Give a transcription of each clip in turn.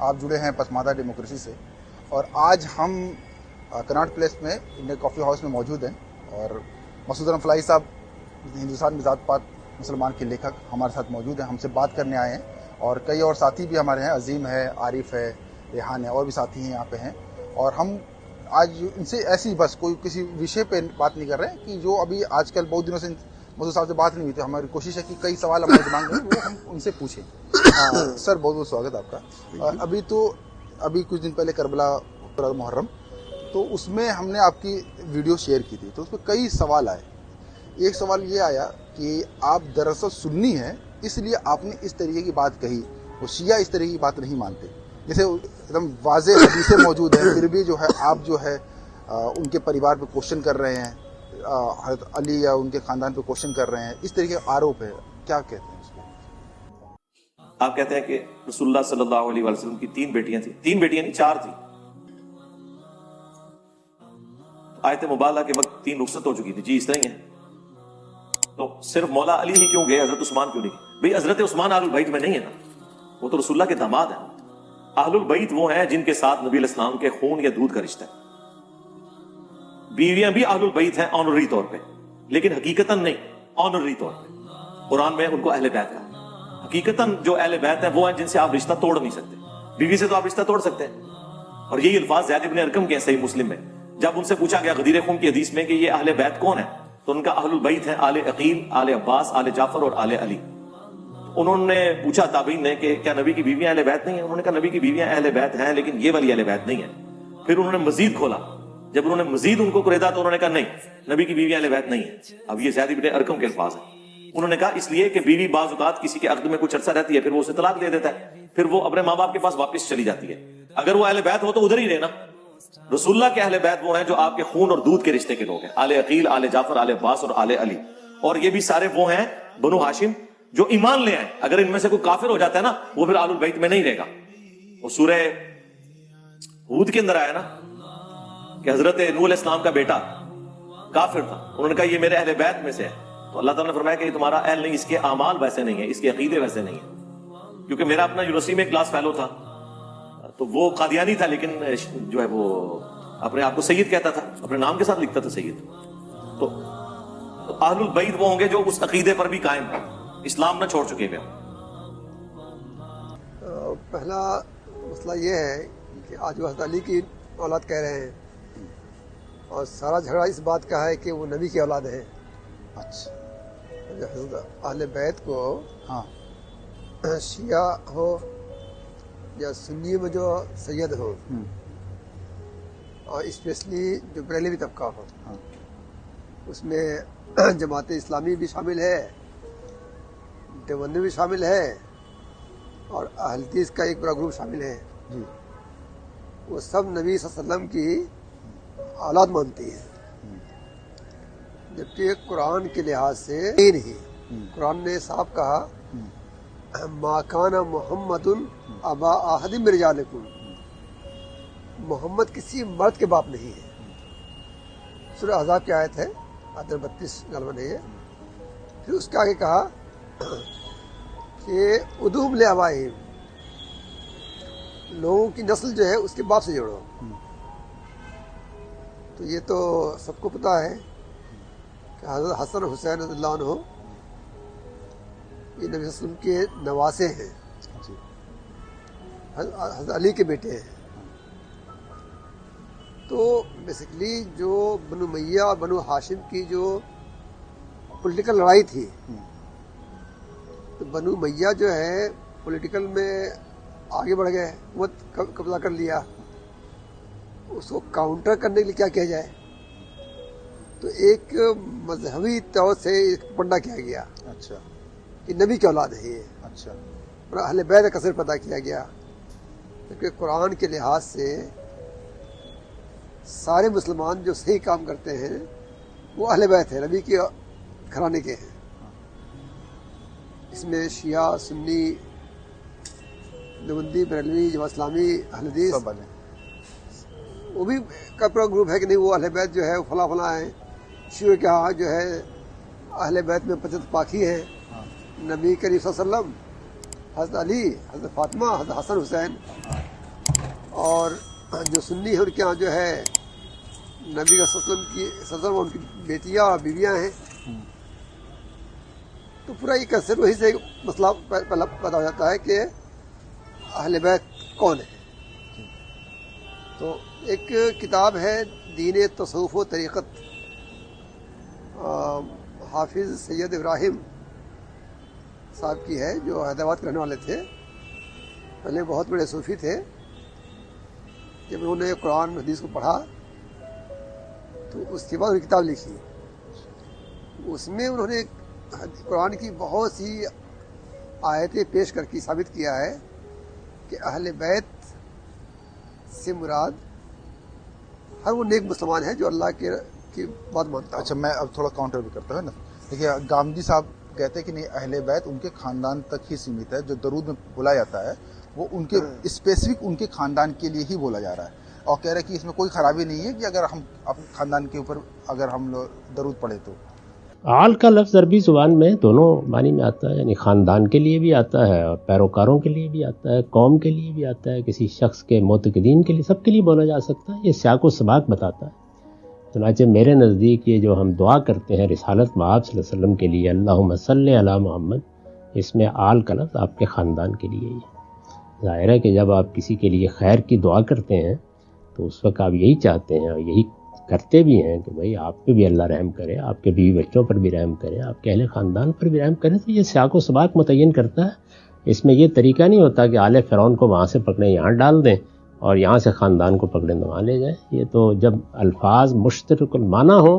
آپ جڑے ہیں پسماندہ ڈیموکریسی سے، اور آج ہم کناٹ پلیس میں انڈین کافی ہاؤس میں موجود ہیں، اور مسعود رحمان فلاحی صاحب ہندوستان میں ذات پات مسلمان کے لیکھک ہمارے ساتھ موجود ہیں، ہم سے بات کرنے آئے ہیں، اور کئی اور ساتھی بھی ہمارے ہیں، عظیم ہے، عارف ہے، ریحان ہے، اور بھی ساتھی ہیں یہاں پہ ہیں، اور ہم آج ان سے ایسی بس کوئی کسی وشے پہ بات نہیں کر رہے ہیں کہ جو ابھی آج کل بہت دنوں سے مسعود صاحب سے بات نہیں ہوئی تھی، ہماری کوشش ہے کہ کئی سوال ہمارے دماغ میں وہ ہم ان سے پوچھیں۔ سر بہت بہت سواگت آپ کا۔ ابھی کچھ دن پہلے کربلا محرم، تو اس میں ہم نے آپ کی ویڈیو شیئر کی تھی، تو اس میں کئی سوال آئے۔ ایک سوال یہ آیا کہ آپ دراصل سنی ہیں، اس لیے آپ نے اس طریقے کی بات کہی، وہ شیعہ اس طریقے کی بات نہیں مانتے، جیسے ایک دم واضح حدیثیں موجود ہیں، پھر بھی جو ہے آپ جو ہے ان کے پریوار پہ کوشچن کر رہے ہیں، حضرت علی یا ان کے خاندان پہ کوشچن کر رہے ہیں، اس طریقے کا آروپ ہے، کیا کہتے ہیں اس پہ؟ آپ کہتے ہیں کہ رسول اللہ صلی اللہ علیہ وسلم کی 3 بیٹیاں تھیں، 3 بیٹیاں نہیں 4 تھیں، آیت مبالغہ کے وقت 3 رخصت ہو چکی تھی، جی اس طرح ہی ہے، تو صرف مولا علی ہی کیوں گئے، حضرت عثمان کیوں نہیں گئے؟ بھئی حضرت عثمان اہل البیت میں نہیں ہے نا، وہ تو رسول اللہ کے داماد ہیں۔ اہل البیت وہ ہیں جن کے ساتھ نبی علیہ السلام کے خون یا دودھ کا رشتہ ہے، بیویاں بھی اہل البیت ہیں آنرری طور پہ، لیکن حقیقتاً نہیں، آنرری طور پہ قرآن میں ان کو اہل بیت ہے۔ حقیقتاً جو اہل بیت ہیں وہ ہیں جن سے آپ رشتہ توڑ نہیں سکتے، بیوی سے تو آپ رشتہ توڑ سکتے ہیں، اور یہی الفاظ زید بن ارقم کے ہیں صحیح مسلم میں، جب ان سے پوچھا گیا غدیر خون کی حدیث میں کہ یہ اہل بیت کون ہیں، تو ان کا اہل البیت ہیں آل عقیل، آل عباس، آل جعفر اور آل علی۔ انہوں نے پوچھا تابعین نے کہ کیا نبی کی بیویاں اہل بیت نہیں ہیں؟ انہوں نے کہا نبی کی بیویاں اہل بیت ہیں لیکن یہ والی اہل بیت نہیں ہیں۔ پھر انہوں نے مزید کھولا، جب انہوں نے مزید ان کو قریدا تو انہوں نے کہا نہیں، نبی کی بیویاں اہل بیت نہیں ہیں۔ اب یہ زید بن ارقم کے الفاظ ہیں۔ انہوں نے کہا اس لیے کہ بیوی بعض اوقات کسی کے عقد میں کچھ عرصہ رہتی ہے، پھر وہ اسے طلاق دے دیتا ہے، پھر وہ اپنے ماں باپ کے پاس واپس چلی جاتی ہے، اگر وہ اہل بیت ہو تو ادھر ہی رہنا۔ رسول اللہ کے اہل بیت وہ ہیں جو آپ کے خون اور دودھ کے رشتے کے لوگ ہیں، آل عقیل، آل جعفر، آل عباس اور آل علی، اور یہ بھی سارے وہ ہیں بنو ہاشم جو ایمان لے آئے۔ اگر ان میں سے کوئی کافر ہو جاتا ہے نا، وہ پھر آل البیت میں نہیں رہے گا۔ وہ سورہ ہود کے اندر آیا نا کہ حضرت نوح علیہ السلام کا بیٹا کافر تھا، انہوں نے کہا یہ میرے اہل بیت میں سے ہے، تو اللہ تعالیٰ نے فرمایا کہ یہ تمہارا اہل نہیں، اس کے اعمال ویسے نہیں ہیں، اس کے عقیدے ویسے نہیں ہیں۔ کیونکہ میرا اپنا یونیورسٹی میں کلاس فیلو تھا، تو وہ قادیانی تھا، لیکن جو ہے وہ اپنے آپ کو سید کہتا تھا، اپنے نام کے ساتھ لکھتا تھا سید۔ تو اہل البیت وہ ہوں گے جو اس عقیدے پر بھی قائم ہیں، اسلام نہ چھوڑ چکے ہوئے ہوں۔ پہلا مسئلہ یہ ہے کہ آج وہ حضرت علی کی اولاد کہہ رہے ہیں، اور سارا جھگڑا اس بات کا ہے کہ وہ نبی کی اولاد ہیں۔ اچھا، جو حضرت اہل بیت کو ہاں، شیعہ ہو یا سنی میں جو سید ہو، اور اسپیشلی جو بریلوی طبقہ ہو، ہاں، اس میں جماعت اسلامی بھی شامل ہے، دیوبندی بھی شامل ہے، اور اہل حدیث کا ایک بڑا گروپ شامل ہے، جی، وہ سب نبی صلی اللہ علیہ وسلم کی اولاد مانتی ہے، جبکہ قرآن کے لحاظ سے نہیں۔ قرآن نے صاحب کہا ما کان محمد ابا احد من رجالکم، محمد کسی مرد کے باپ نہیں ہے۔ سورہ احزاب کی آیت ہے، آیت 32 غالباً ہے۔ پھر اس کے آگے کہا کہ ادعوہم لآبائہم، لوگوں کی نسل جو ہے اس کے باپ سے جوڑو۔ تو یہ تو سب کو پتہ ہے کہ حضرت حسن حسین رضی اللہ عنہ یہ نبی صلی اللہ علیہ وسلم کے نواسے ہیں، حضرت علی کے بیٹے ہیں۔ تو بیسیکلی جو بنو امیہ اور بنو ہاشم کی جو پولیٹیکل لڑائی تھی، تو بنو امیہ جو ہے پولیٹیکل میں آگے بڑھ گئے، حکومت قبضہ کر لیا، اس کو کاؤنٹر کرنے کے لیے کیا کیا جائے، تو ایک مذہبی طور سے پنڈا کیا گیا، اچھا، کہ نبی کی اولاد ہے یہ، اچھا، اور اہل بیت کا کثر پیدا کیا گیا، کیونکہ قرآن کے لحاظ سے سارے مسلمان جو صحیح کام کرتے ہیں وہ اہل بیت ہیں، نبی کے گھرانے کے ہیں۔ اس میں شیعہ، سنی، دیوبندی، بریلوی، جماعت اسلامی، اہل حدیث، سب والے، وہ بھی کا پورا گروپ ہے کہ نہیں وہ اہل بیت جو ہے وہ فلاں فلاں ہیں۔ شیعہ کے ہاں جو ہے اہل بیت میں 25 پاکی ہیں، نبی کریم صلی اللہ علیہ وسلم، حضرت علی، حضرت فاطمہ، حضرت حسن حسین، اور جو سنی ہے ان کے یہاں جو ہے نبی کا وسلم ان کی بیٹیاں اور بیویاں ہیں. تو پورا یہ کنسیپٹ وہی سے مسئلہ پہلا پیدا ہو جاتا ہے کہ اہل بیت کون ہے. تو ایک کتاب ہے دین تصوف و طریقت، حافظ سید ابراہیم صاحب کی ہے، جو حیدرآباد کے رہنے والے تھے. پہلے بہت بڑے صوفی تھے. جب انہوں نے قرآن حدیث کو پڑھا تو اس کے بعد انہوں نے کتاب لکھی. اس میں انہوں نے قرآن کی بہت سی آیتیں پیش کر کے ثابت کیا ہے کہ اہل بیت سے مراد ہر وہ نیک مسلمان ہے جو اللہ کی بات مانتا ہے. اچھا، میں اب تھوڑا کاؤنٹر بھی کرتا ہوں نا. دیکھیے، گاندھی صاحب کہتے ہیں کہ نہیں، اہل بیت ان کے خاندان تک ہی سیمت ہے. جو درود میں بولا جاتا ہے وہ ان کے اسپیسیفک ان کے خاندان کے لیے ہی بولا جا رہا ہے، اور کہہ رہے ہیں کہ اس میں کوئی خرابی نہیں ہے کہ اگر ہم اپنے خاندان کے اوپر اگر ہم لوگ درود پڑھے تو. آل کا لفظ عربی زبان میں دونوں معنی میں آتا ہے، یعنی خاندان کے لیے بھی آتا ہے اور پیروکاروں کے لیے بھی آتا ہے، قوم کے لیے بھی آتا ہے، کسی شخص کے معتقدین کے لیے، سب کے لیے بولا جا سکتا ہے. یہ سیاق و سباق بتاتا ہے. چنانچہ میرے نزدیک یہ جو ہم دعا کرتے ہیں رسالت مآب صلی اللہ علیہ وسلم کے لیے، اللہم صلی علی محمد، اس میں آل کا لفظ آپ کے خاندان کے لیے ہی ہے. ظاہر ہے کہ جب آپ کسی کے لیے خیر کی دعا کرتے ہیں تو اس وقت آپ یہی چاہتے ہیں اور یہی کرتے بھی ہیں کہ بھئی آپ پہ بھی اللہ رحم کرے، آپ کے بیوی بچوں پر بھی رحم کرے، آپ کے اہل خاندان پر بھی رحم کرے. تو یہ سیاق و سباق متعین کرتا ہے. اس میں یہ طریقہ نہیں ہوتا کہ آل فرعون کو وہاں سے پکڑیں یہاں ڈال دیں اور یہاں سے خاندان کو پکڑیں تو وہاں لے جائیں. یہ تو جب الفاظ مشترک المعنی ہوں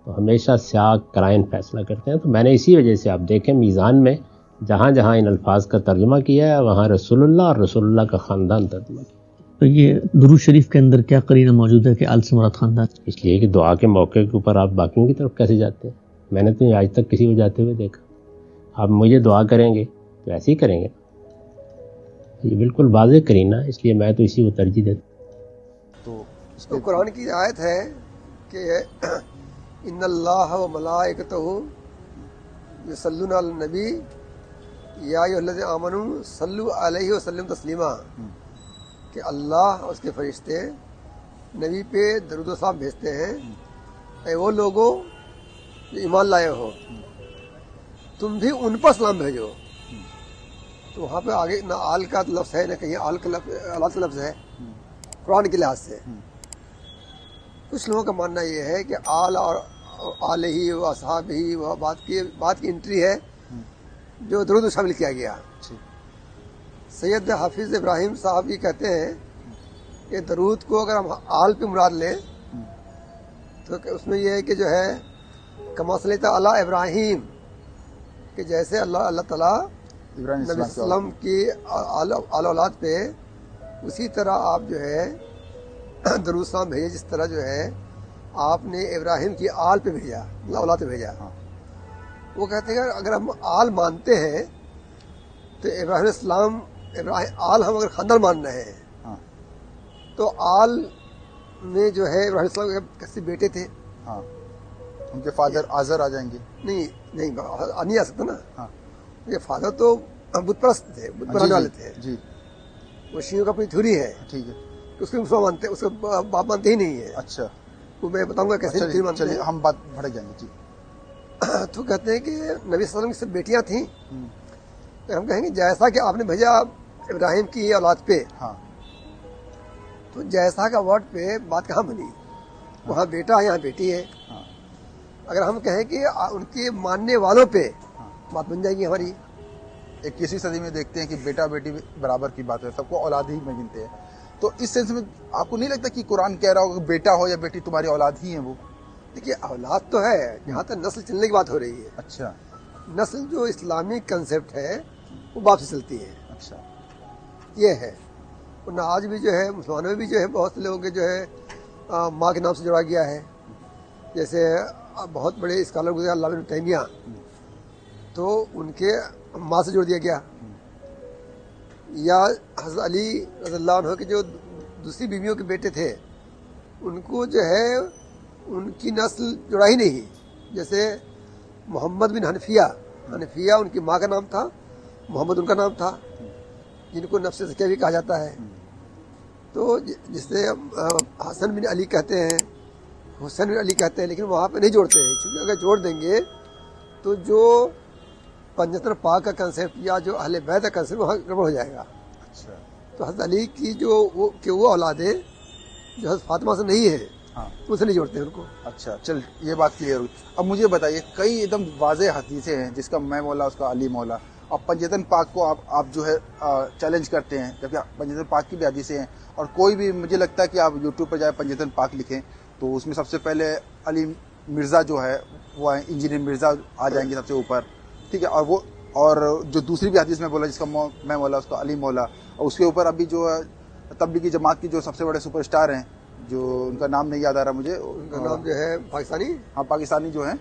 تو ہمیشہ سیاق قرائن فیصلہ کرتے ہیں. تو میں نے اسی وجہ سے آپ دیکھیں میزان میں جہاں جہاں ان الفاظ کا ترجمہ کیا ہے وہاں رسول اللہ اور رسول اللہ کا خاندان ترجمہ کیا. تو یہ درود شریف کے اندر کیا قرینہ موجود ہے کہ آل سے مراد خاندان؟ اس لیے کہ دعا کے موقع کے اوپر آپ باقیوں کی طرف کیسے جاتے ہیں؟ میں نے تو آج تک کسی کو جاتے ہوئے دیکھا. آپ مجھے دعا کریں گے تو ایسے ہی کریں گے. یہ بالکل واضح قرینہ، اس لیے میں تو اسی کو ترجیح دیتا ہوں. تو قرآن کی آیت ہے کہ ان اللہ و ملائکتہ یصلون علی النبی یا ایھا الذین آمنوا صلوا علیہ وسلم تسلیما، کہ اللہ اور اس کے فرشتے نبی پہ درود و سلام بھیجتے ہیں. اے وہ لوگوں جو ایمان لائے ہو، تم بھی ان پر سلام بھیجو. تو وہاں پہ آگے نہ آل کا لفظ ہے نہ کہیں آل کا لفظ ہے قرآن کے لحاظ سے. کچھ لوگوں کا ماننا یہ ہے کہ آل اور آل ہی و اصحاب ہی وہ بات کی انٹری ہے جو درود میں شامل کیا گیا. سید حافظ ابراہیم صاحب یہ کہتے ہیں کہ درود کو اگر ہم آل پہ مراد لیں تو اس میں یہ ہے کہ جو ہے کما صلی علی ابراہیم، کہ جیسے اللہ تعالیٰ نبی صلی اللہ علیہ وسلم کی آل اولاد پہ اسی طرح آپ جو ہے درود سلام بھیجے جس طرح جو ہے آپ نے ابراہیم کی آل پہ بھیجا، اولاد پہ بھیجا. وہ کہتے ہیں کہ اگر ہم آل مانتے ہیں تو ابراہیم السلام آل ہم اگر خاندان مان رہے ہیں تو آل میں جو ہے ابراہیم السلام کے کیسے بیٹے تھے، ان کے فادر آزر آ جائیں گے. نہیں آ سکتا نا. یہ فادر تو بت پرست تھے، بت بنانے والے تھے. جی، وہ شیعوں کا اپنی تھیوری ہے. ٹھیک ہے. اس کو مسلمان مانتے، اس کا باپ مانتے ہی نہیں ہے. اچھا، تو میں بتاؤں گا کیسے تھیوری مانتے ہیں. ہم بات بڑھ جائیں گے. جی. تو کہتے ہیں کہ نبی صلی اللہ علیہ وسلم کی سب بیٹیاں تھیں. ہم کہیں گے جیسا کہ آپ نے بھیجا ابراہیم کی اولاد پہ، تو جیسا کا ورڈ پہ بات کہاں بنی؟ وہاں بیٹا ہے، یہاں بیٹی ہے. اگر ہم کہیں کہ ان کے ماننے والوں پہ بات بن جائے گی ہماری. 21ویں صدی میں دیکھتے ہیں کہ بیٹا بیٹی برابر کی بات ہے، سب کو اولاد ہی میں گنتے ہیں. تو اس سلسلے میں آپ کو نہیں لگتا کہ قرآن کہہ رہا ہوگا کہ بیٹا ہو یا بیٹی تمہاری اولاد ہی ہیں؟ وہ دیکھیے اولاد تو ہے، جہاں تک نسل چلنے کی بات ہو رہی ہے. اچھا، نسل جو اسلامی کنسیپٹ ہے وہ باپ سے چلتی ہے. اچھا، یہ ہے. ورنہ آج بھی جو ہے مسلمانوں میں بھی جو ہے بہت سے لوگوں کے جو ہے ماں کے نام سے جوڑا گیا ہے. جیسے بہت بڑے اسکالر گزرے علامہ ابن تیمیہ، تو ان کے ماں سے جوڑ دیا گیا. یا حضرت علی رضی اللہ عنہ کے جو دوسری بیویوں کے بیٹے تھے ان کو جو ہے ان کی نسل جڑا ہی نہیں. جیسے محمد بن حنفیہ ان کی ماں کا نام تھا، محمد ان کا نام تھا، جن کو نفس زکیہ بھی کہا جاتا ہے. تو جسے حسن بن علی کہتے ہیں، حسین بن علی کہتے ہیں، لیکن وہاں پہ نہیں جوڑتے ہیں، کیونکہ اگر جوڑ دیں گے تو جو پنجتن پاک کا کنسیپٹ یا جو اہل بیت کا کنسیپٹ وہاں گڑبڑ ہو جائے گا. اچھا تو حضرت علی کی جو وہ اولاد ہے جو حضرت فاطمہ سے نہیں ہے، ہاں ان سے نہیں جوڑتے ہیں ان کو. اچھا چل یہ بات کلیئر ہوئی. اب مجھے بتائیے کئی ایک دم واضح حدیثیں ہیں جس کا میں مولا اس کا علی مولا، اب پنجتن پاک کو آپ جو ہے چیلنج کرتے ہیں، جبکہ پنجتن پاک کی بھی حدیثیں ہیں. اور کوئی بھی مجھے لگتا ہے کہ آپ یوٹیوب پہ جائے پنجتن پاک لکھیں تو اس میں سب سے پہلے علی مرزا جو ہے وہ انجینئر مرزا آ جائیں گے سب سے اوپر، ٹھیک ہے. اور جو دوسری بھی حدیث میں بولا جس کا میں مولا اس کا علی مولا، اور اس کے اوپر ابھی جو تبلیغی جماعت کی جو سب سے بڑے سپر اسٹار ہیں جو ان کا نام نہیں یاد آ رہا مجھے، ان کا نام جو ہے پاکستانی، ہاں پاکستانی جو ہیں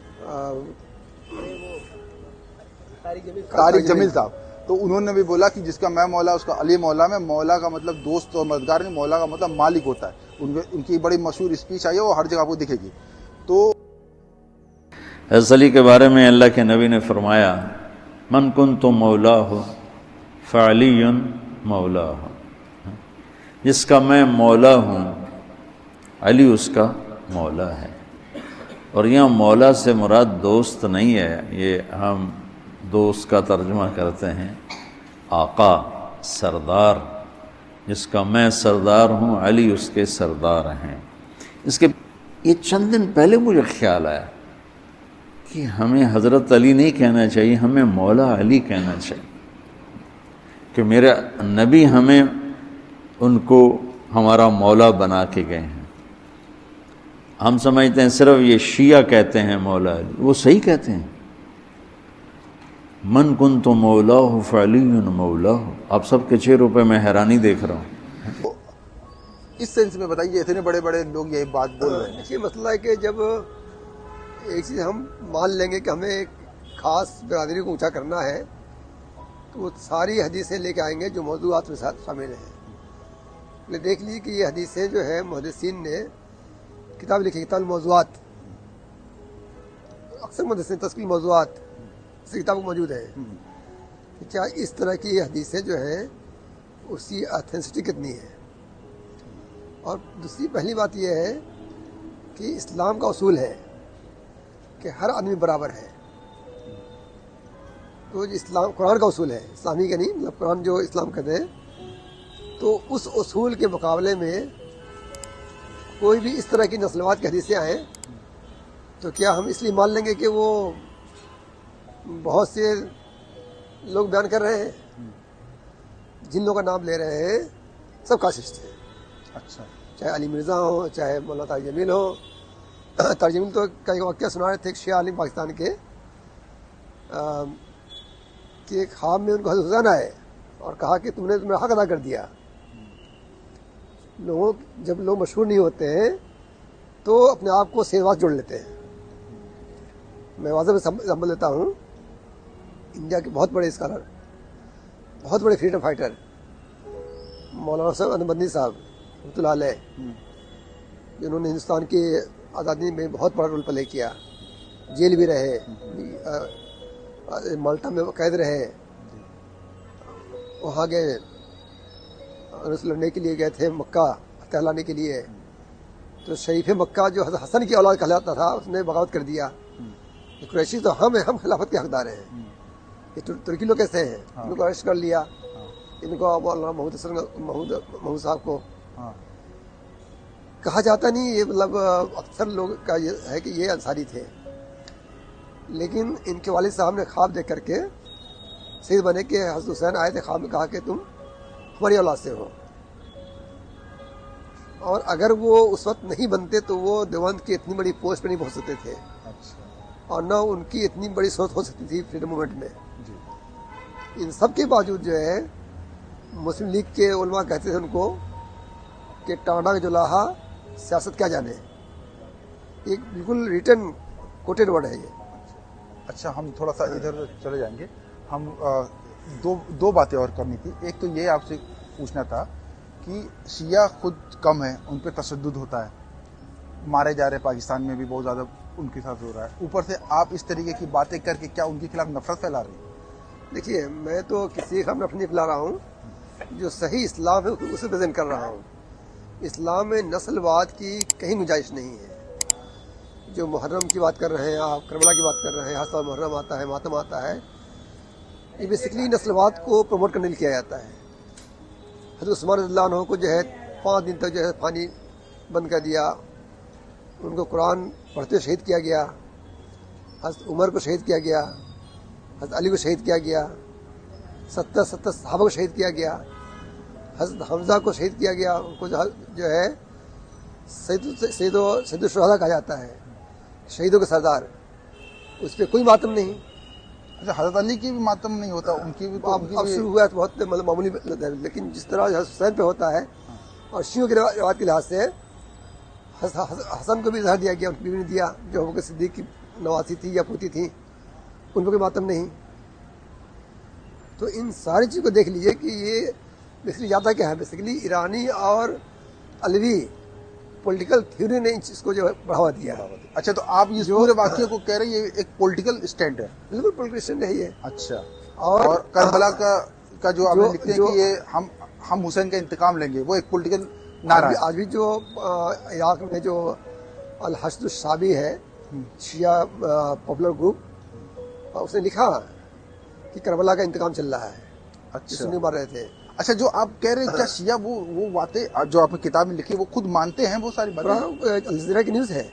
طارق جمیل صاحب، تو انہوں نے بھی بولا کہ جس کا میں مولا اس کا علی مولا. میں مولا کا مطلب دوست اور مددگار نہیں، مولا کا مطلب مالک ہوتا ہے. ان کی بڑی مشہور اسپیچ آئی ہے، وہ ہر جگہ آپ کو دکھے گی. تو حضرت علی کے بارے میں اللہ کے نبی نے فرمایا من کنت مولاہ فعلی مولاہ، جس کا میں مولا ہوں علی اس کا مولا ہے. اور یہاں مولا سے مراد دوست نہیں ہے، یہ ہم دوست کا ترجمہ کرتے ہیں آقا، سردار. جس کا میں سردار ہوں علی اس کے سردار ہیں. اس کے یہ چند دن پہلے مجھے خیال آیا کہ ہمیں حضرت علی نہیں کہنا چاہیے، ہمیں مولا علی کہنا چاہیے، کہ میرے نبی ہمیں ان کو ہمارا مولا بنا کے گئے ہیں. ہم سمجھتے ہیں صرف یہ شیعہ کہتے ہیں مولا علی، وہ صحیح کہتے ہیں. من کنت مولاہ فعلی مولاہ. آپ سب کے چہروں پہ میں حیرانی دیکھ رہا ہوں. اس سینس میں بتائیے اتنے بڑے بڑے لوگ یہی بات بول رہے ہیں. یہ مسئلہ ہے کہ جب ایک چیز ہم مان لیں گے کہ ہمیں ایک خاص برادری کو اونچا کرنا ہے تو وہ ساری حدیثیں لے کے آئیں گے جو موضوعات میں ساتھ شامل ہیں. دیکھ لیجیے کہ یہ حدیثیں جو ہے محدثین نے کتاب لکھی، کتاب الموضوعات. اکثر محدثین تذکیر الموضوعات اس کتاب کو موجود ہے کہ کیا اس طرح کی حدیثیں جو ہیں اس کی اتھینسٹی کتنی ہے. اور دوسری پہلی بات یہ ہے کہ اسلام کا اصول ہے کہ ہر آدمی برابر ہے. تو اسلام قرآن کا اصول ہے، اسلامی کا نہیں، مطلب قرآن جو اسلام کہتے ہیں. تو اس اصول کے مقابلے میں کوئی بھی اس طرح کی نسلوات کی حدیثیں آئیں تو کیا ہم اس لیے مان لیں گے کہ وہ بہت سے لوگ بیان کر رہے ہیں؟ جن لوگوں کا نام لے رہے ہیں سب کاششت ہیں. اچھا چاہے علی مرزا ہو، چاہے مولانا طارق جمیل ہو. طارق جمیل تو کئی واقعہ سنا رہے تھے، ایک شیعہ عالم پاکستان کے کہ ایک خواب میں ان کو حضرت حسین آئے اور کہا کہ تم نے میرا حق ادا کر دیا. جب لوگ مشہور نہیں ہوتے ہیں تو اپنے آپ کو سیواز جوڑ لیتے ہیں. میں واضح میں سمجھ لیتا ہوں، انڈیا کے بہت بڑے اسکالر، بہت بڑے فریڈم فائٹر مولانا صاحب مدنی صاحب رحمۃ اللہ علیہ، جنہوں نے ہندوستان کی آزادی میں بہت بڑا رول پلے کیا، جیل بھی رہے، مالٹا میں قید رہے، وہاں گئے لڑنے کے لیے گئے تھے مکہ فتح لانے کے لیے. تو شریف مکہ جو حضرت حسن کی اولاد کہلاتا تھا اس نے بغاوت کر دیا. قریشی تو ہم خلافت کے حقدار ہیں. یہ ترکی لوگ کیسے ہیں؟ ان کو اریسٹ کر لیا، ان کو مولانا محمود صاحب کو کہا جاتا نہیں. یہ مطلب اکثر لوگ کا یہ ہے کہ یہ انصاری تھے، لیکن ان کے والد صاحب نے خواب دیکھ کر کے سید بنے کہ حضرت حسین آئے تھے، خواب میں کہا کہ تم ہماری اولاد سے ہو. اور اگر وہ اس وقت نہیں بنتے تو وہ دیوبند کی اتنی بڑی پوسٹ پہ نہیں پہنچ سکتے تھے، اور نہ ان کی اتنی بڑی سوچ ہو سکتی تھی فریڈم موومنٹ میں. ان سب کے باوجود جو ہے مسلم لیگ کے علماء کہتے تھے ان کو کہ ٹانڈا کا جلاحا سیاست کیا جانے. ایک بالکل ریٹن کوٹیڈ ورڈ ہے یہ. اچھا ہم تھوڑا سا ادھر چلے جائیں گے. ہم دو باتیں اور کرنی تھی. ایک تو یہ آپ سے پوچھنا تھا کہ شیعہ خود کم ہے، ان پہ تشدد ہوتا ہے، مارے جا رہے، پاکستان میں بھی بہت زیادہ ان کے ساتھ ہو رہا ہے. اوپر سے آپ اس طریقے کی باتیں کر کے کیا ان کے خلاف نفرت پھیلا رہے ہیں؟ دیکھیے میں تو کسی کے خلاف نفرت نہیں پھیلا رہا ہوں، جو صحیح اسلام ہے اسے پریزنٹ کر رہا ہوں. اسلام میں نسل واد کی کہیں گنجائش نہیں ہے. جو محرم کی بات کر رہے ہیں آپ، کربلا کی بات کر رہے ہیں، ہر سال محرم آتا ہے، ماتم آتا ہے، یہ بیسکلی نسل واد کو پروموٹ کرنے کے لیے کیا جاتا ہے. حضرت عثمان رضی اللہ عنہ کو جو ہے 5 دن تک جو ہے پانی بند کر دیا، ان کو قرآن پڑھتے ہوئے شہید کیا گیا. حضرت عمر کو شہید کیا گیا، حضرت علی کو شہید کیا گیا، 70 صحابہ کو شہید کیا گیا، حضرت حمزہ کو شہید کیا گیا. ان کو جو ہے سید الشہداء کہا جاتا ہے، شہیدوں کے سردار. اس پہ کوئی ماتم نہیں. اچھا، حضرت علی کی بھی ماتم نہیں ہوتا؟ ان کی بھی تو اب شروع ہوا ہے تو بہت مطلب معمولی، لیکن جس طرح حضرت حسین پہ ہوتا ہے اور شیعوں کے روایت کے لحاظ سے حسن کو بھی اظہار دیا گیا، ان کی بیوی نے دیا جو ابوبکر صدیق کی نواسی تھی یا پوتی تھی، ان کو کوئی ماتم نہیں. تو ان ساری چیز کو دیکھ لیجئے کہ یہ بیسکلی جاتا کیا ہے. بیسکلی ایرانی اور علوی پولیٹیکل تھیوری نے ان چیز کو جو ہے بڑھاوا دیا. اچھا، تو آپ اس پورے واقعے کو کہہ رہے ہیں یہ ایک پولیٹیکل اسٹینڈ ہے؟ بالکل پولیٹیکل اسٹینڈ ہے یہ. اچھا، اور کربلا کا جو آپ نے لکھتے ہیں کہ یہ ہم حسین کا انتقام لیں گے، وہ ایک پولیٹیکل نعرہ ہے. آج بھی جو عراق میں جو الحشد الشعبی ہے، شیعہ پاپولر گروپ، اس نے لکھا کہ کربلا کا انتقام چل رہا ہے. اچھا، سنی مار رہے تھے. اچھا، جو آپ کہہ رہے ہیں کیا شیعہ وہ باتیں جو آپ نے کتاب میں لکھی وہ خود مانتے ہیں وہ ساری باتیں؟ الجزیرہ کی نیوز ہے.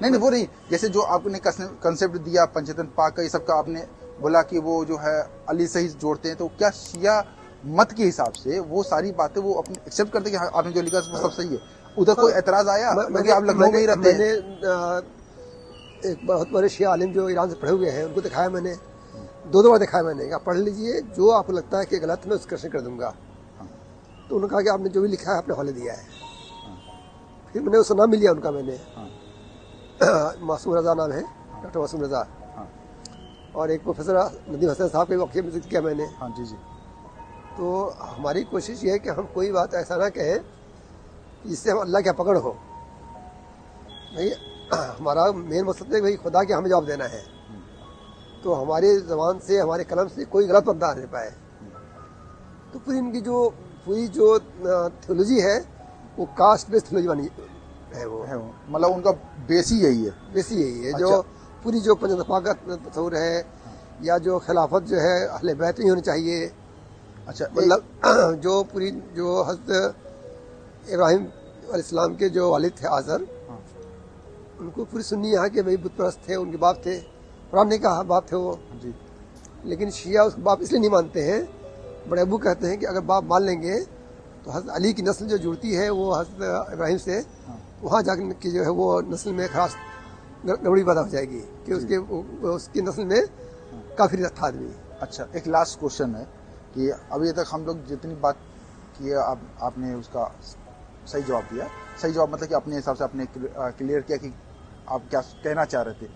نہیں وہ نہیں، جیسے جو آپ نے کنسیپٹ دیا پنجتن پاک کا، یہ سب کا آپ نے بولا کہ وہ جو ہے علی سے ہی جوڑتے ہیں، تو کیا شیعہ مت کے حساب سے وہ ساری باتیں وہ اپنے ایکسیپٹ کرتے کہ آپ نے جو لکھا وہ سب صحیح ہے؟ ادھر کوئی اعتراض آیا؟ کیونکہ آپ لکھنؤ میں ہی رہتے ہیں. میں نے ایک بہت بڑے شیعہ عالم جو ایران سے پڑھے ہوئے ہیں ان کو دکھایا، میں نے 2 بار دکھایا. میں نے آپ پڑھ لیجئے، جو آپ کو لگتا ہے کہ غلط میں اس کرشن کر دوں گا. تو انہوں نے کہا کہ آپ نے جو بھی لکھا ہے آپ نے حوالے دیا ہے. پھر میں نے اس کا نام بھی لیا ان کا. میں نے معصوم رضا نام ہے، ڈاکٹر معصوم رضا، اور ایک پروفیسر ندیم حسن صاحب کے واقعے میں ذکر کیا میں نے. ہاں جی. تو ہماری کوشش یہ ہے کہ ہم کوئی بات ایسا نہ کہیں جس سے ہم اللہ کا پکڑ ہو. بھائی ہمارا مین مقصد ہے بھائی خدا کے ہمیں جواب دینا ہے، تو ہماری زبان سے ہمارے قلم سے کوئی غلط بندہ آ نہیں پائے. تو پوری ان کی پوری جو تھیولوجی ہے وہ کاسٹ بیس تھیولوجی بنی ہے. وہ مطلب ان کا بیس ہی یہی ہے. بیس ہی یہی ہے. جو پوری جو پنجتن پاک کا تصور ہے، یا جو خلافت جو ہے اہل بیت نہیں ہونی چاہیے. اچھا، مطلب جو پوری جو حضرت ابراہیم علیہ السلام کے جو والد تھے آزر، ان کو پوری سنی یہاں کے بھائی بت پرست تھے، ان کے باپ تھے، قرآن نے کہا باپ تھے وہ جی. لیکن شیعہ اس کو باپ اس لیے نہیں مانتے ہیں. بڑے ابو کہتے ہیں کہ اگر باپ مان لیں گے تو حضرت علی کی نسل جو جڑتی ہے وہ حضرت ابراہیم سے، وہاں جا کے جو ہے وہ نسل میں خاص گڑبڑی پیدا ہو جائے گی کہ اس کی نسل میں کافی تھا آدمی. اچھا، ایک لاسٹ کوشچن ہے کہ ابھی تک ہم لوگ جتنی بات کی ہے آپ نے اس کا صحیح جواب دیا. صحیح جواب مطلب کہ اپنے حساب سے آپ نے کلیئر کیا کہ آپ کیا کہنا چاہ رہے تھے.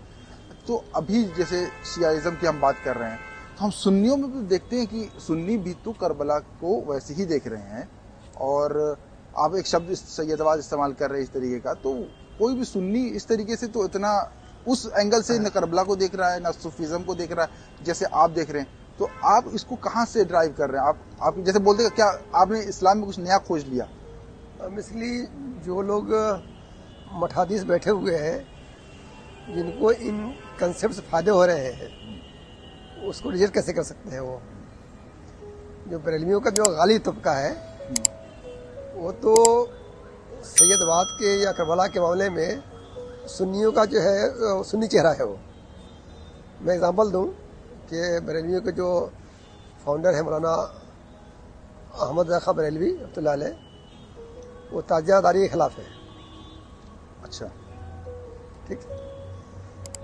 تو ابھی جیسے شیعہ کی ہم بات کر رہے ہیں تو ہم سنیوں میں بھی دیکھتے ہیں کہ سنی بھی تو کربلا کو ویسے ہی دیکھ رہے ہیں، اور آپ ایک شبد سیدواز استعمال کر رہے ہیں اس طریقے کا. تو کوئی بھی سنی اس طریقے سے تو اتنا اس اینگل سے نہ کربلا کو دیکھ رہا ہے نہ صوفیزم کو دیکھ رہا ہے جیسے آپ دیکھ رہے ہیں. تو آپ اس کو کہاں سے ڈرائیو کر رہے ہیں؟ آپ جیسے بولتے ہیں کیا آپ نے اسلام میں کچھ نیا کھوج لیا؟ مثلی جو لوگ مٹھادیس بیٹھے ہوئے ہیں جن کو ان کنسیپٹ سے فائدے ہو رہے ہیں اس کو ریجیکٹ کیسے کر سکتے ہیں؟ وہ جو بریلویوں کا جو غالی طبقہ ہے وہ تو سید واد کے یا کربلا کے معاملے میں سنیوں کا جو ہے سنی چہرہ ہے. وہ میں اگزامپل دوں کہ بریلویوں کے جو فاؤنڈر ہیں مولانا احمد رضا خان بریلوی رحمۃ اللہ علیہ، وہ تاجیہ داری کے خلاف ہے. اچھا، ٹھیک.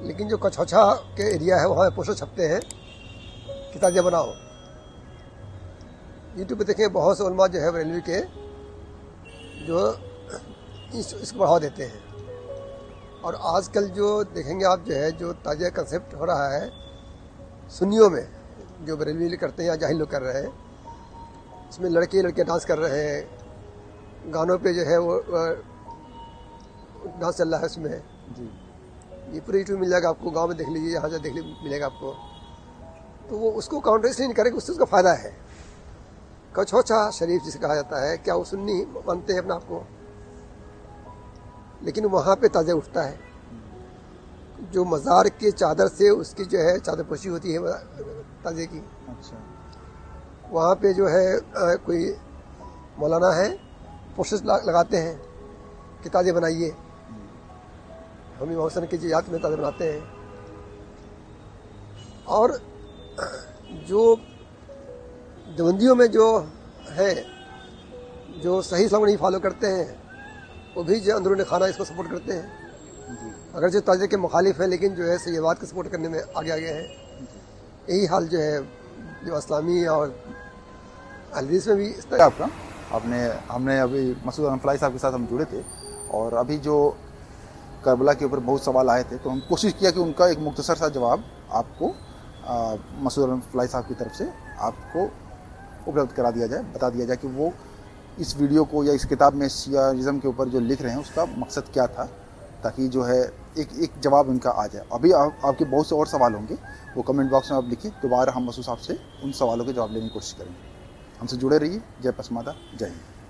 لیکن جو کچھوچھا کے ایریا ہے وہاں پوسٹر چھپتے ہیں کہ تاجیہ بناؤ. یوٹیوب پہ دیکھیں بہت سے علماء جو ہے بریلوی کے جو اس کو بڑھاوا دیتے ہیں. اور آج کل جو دیکھیں گے آپ جو ہے جو تاجیہ کنسیپٹ ہو رہا ہے سنیوں میں، جو بریلوی کرتے ہیں یا جاہل لوگ کر رہے ہیں، اس میں لڑکے ڈانس کر رہے ہیں، گانوں پہ جو ہے وہ ڈانس چل رہا ہے اس میں. جی، یہ پورا یوٹیوب مل جائے گا آپ کو، گاؤں میں دیکھ لیجیے، یہاں سے دیکھ ملے گا آپ کو. تو وہ اس کو کاؤنٹر اس لیے نہیں کرے کہ اس سے اس کا فائدہ ہے. کچھوچھا شریف جسے کہا جاتا ہے، کیا وہ سنی مانتے ہیں اپنے آپ کو؟ لیکن وہاں پہ تازہ اٹھتا ہے. جو مزار کی چادر سے اس کی جو ہے چادر پوشی ہوتی ہے تازے کی, اچھا وہاں پہ جو ہے کوئی مولانا ہے پوسٹر لگاتے ہیں کہ تازے بنائیے, ہم امام حسن کی یاد میں تازے بناتے ہیں. اور جو دیوبندیوں میں جو ہے جو صحیح اسلام کو نہیں فالو کرتے ہیں وہ بھی جو اندرون خانہ اس کو سپورٹ کرتے ہیں, اگرچہ تاجر کے مخالف ہیں لیکن جو ہے صحیح بات کو سپورٹ کرنے میں آگے ہیں. یہی حال جو ہے جو اسلامی اور حدیث میں بھی اس طرح. آپ کا ہم نے ابھی مسعود انور فلاحی صاحب کے ساتھ ہم جڑے تھے اور ابھی جو کربلا کے اوپر بہت سوال آئے تھے تو ہم کوشش کیا کہ ان کا ایک مختصر سا جواب آپ کو مسعود انور فلاحی صاحب کی طرف سے آپ کو اپلبدھ کرا دیا جائے, بتا دیا جائے کہ وہ اس ویڈیو کو یا اس کتاب میں شیعہ کے اوپر جو لکھ رہے ہیں اس کا مقصد کیا تھا, تاکہ جو ہے ایک جواب ان کا آ جائے. ابھی آپ کے بہت سے اور سوال ہوں گے, وہ کمنٹ باکس میں آپ لکھیں, دوبارہ ہم مسعود صاحب سے ان سوالوں کے جواب لینے کی کوشش کریں گے. ہم سے جڑے رہیے. جے پسماندہ, جے ہند.